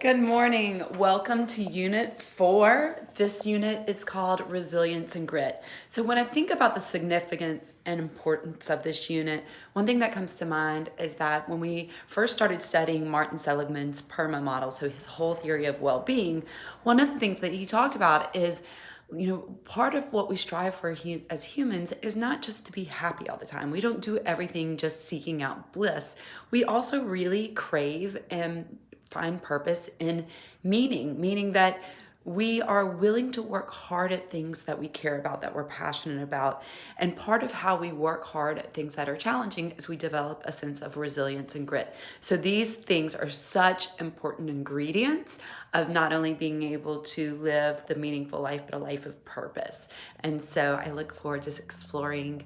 Good morning. Welcome to Unit 4. This unit is called Resilience and Grit. So when I think about the significance and importance of this unit, one thing that comes to mind is that when we first started studying Martin Seligman's PERMA model, so his whole theory of well-being, one of the things that he talked about is part of what we strive for as humans is not just to be happy all the time. We don't do everything just seeking out bliss. We also really crave and find purpose in meaning that we are willing to work hard at things that we care about, that we're passionate about. And part of how we work hard at things that are challenging is we develop a sense of resilience and grit. So these things are such important ingredients of not only being able to live the meaningful life, but a life of purpose. And so I look forward to exploring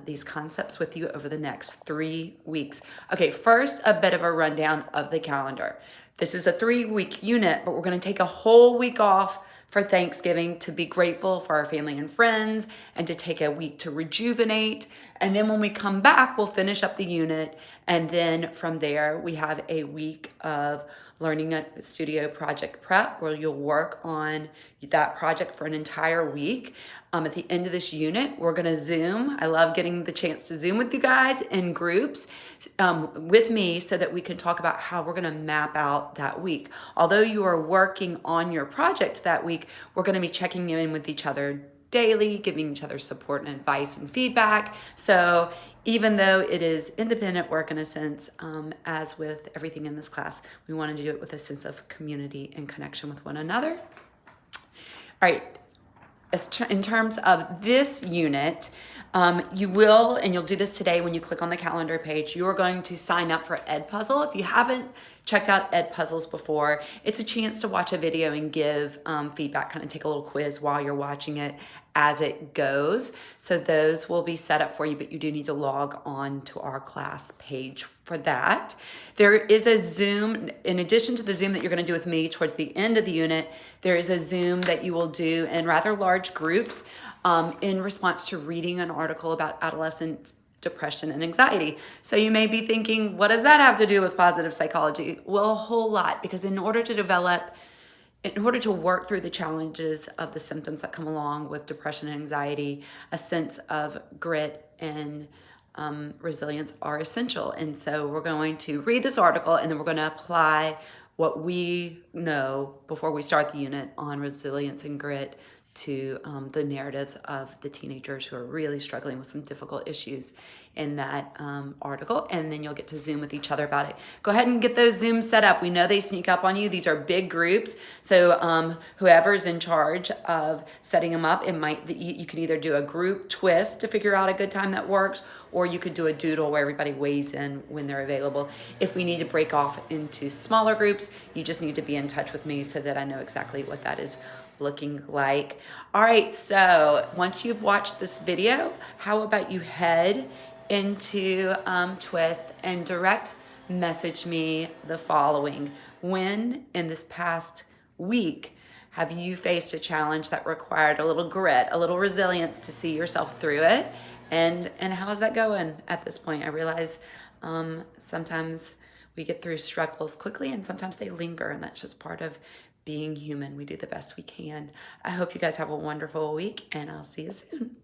these concepts with you over the next 3 weeks. Okay, first, a bit of a rundown of the calendar. This is a 3-week unit, but we're going to take a whole week off for Thanksgiving to be grateful for our family and friends and to take a week to rejuvenate. And then when we come back, we'll finish up the unit. And then from there, we have a week of learning a studio project prep where you'll work on that project for an entire week. At the end of this unit, we're going to Zoom. I love getting the chance to Zoom with you guys in groups with me so that we can talk about how we're going to map out that week. Although you are working on your project that week, we're going to be checking in with each other daily, giving each other support and advice and feedback. So even though it is independent work in a sense, as with everything in this class, we want to do it with a sense of community and connection with one another. All right, in terms of this unit, you will, and you'll do this today when you click on the calendar page, you're going to sign up for Edpuzzle. If you haven't checked out Edpuzzles before, it's a chance to watch a video and give feedback, kind of take a little quiz while you're watching it as it goes. So those will be set up for you, but you do need to log on to our class page for that. There is a Zoom, in addition to the Zoom that you're going to do with me towards the end of the unit, there is a Zoom that you will do in rather large groups in response to reading an article about adolescent depression and anxiety. So you may be thinking, what does that have to do with positive psychology? Well, a whole lot, because in order to work through the challenges of the symptoms that come along with depression and anxiety, a sense of grit and resilience are essential. And so we're going to read this article and then we're going to apply what we know before we start the unit on resilience and grit to the narratives of the teenagers who are really struggling with some difficult issues in that article, and then you'll get to Zoom with each other about it. Go ahead and get those Zooms set up. We know they sneak up on you. These are big groups, so whoever's in charge of setting them up, you can either do a group twist to figure out a good time that works, or you could do a doodle where everybody weighs in when they're available. If we need to break off into smaller groups, you just need to be in touch with me so that I know exactly what that is looking like. All right, so once you've watched this video, how about you head into Twist and direct message me the following. When in this past week have you faced a challenge that required a little grit, a little resilience to see yourself through it? And how's that going at this point? I realize sometimes we get through struggles quickly and sometimes they linger, and that's just part of being human. We do the best we can. I hope you guys have a wonderful week, and I'll see you soon.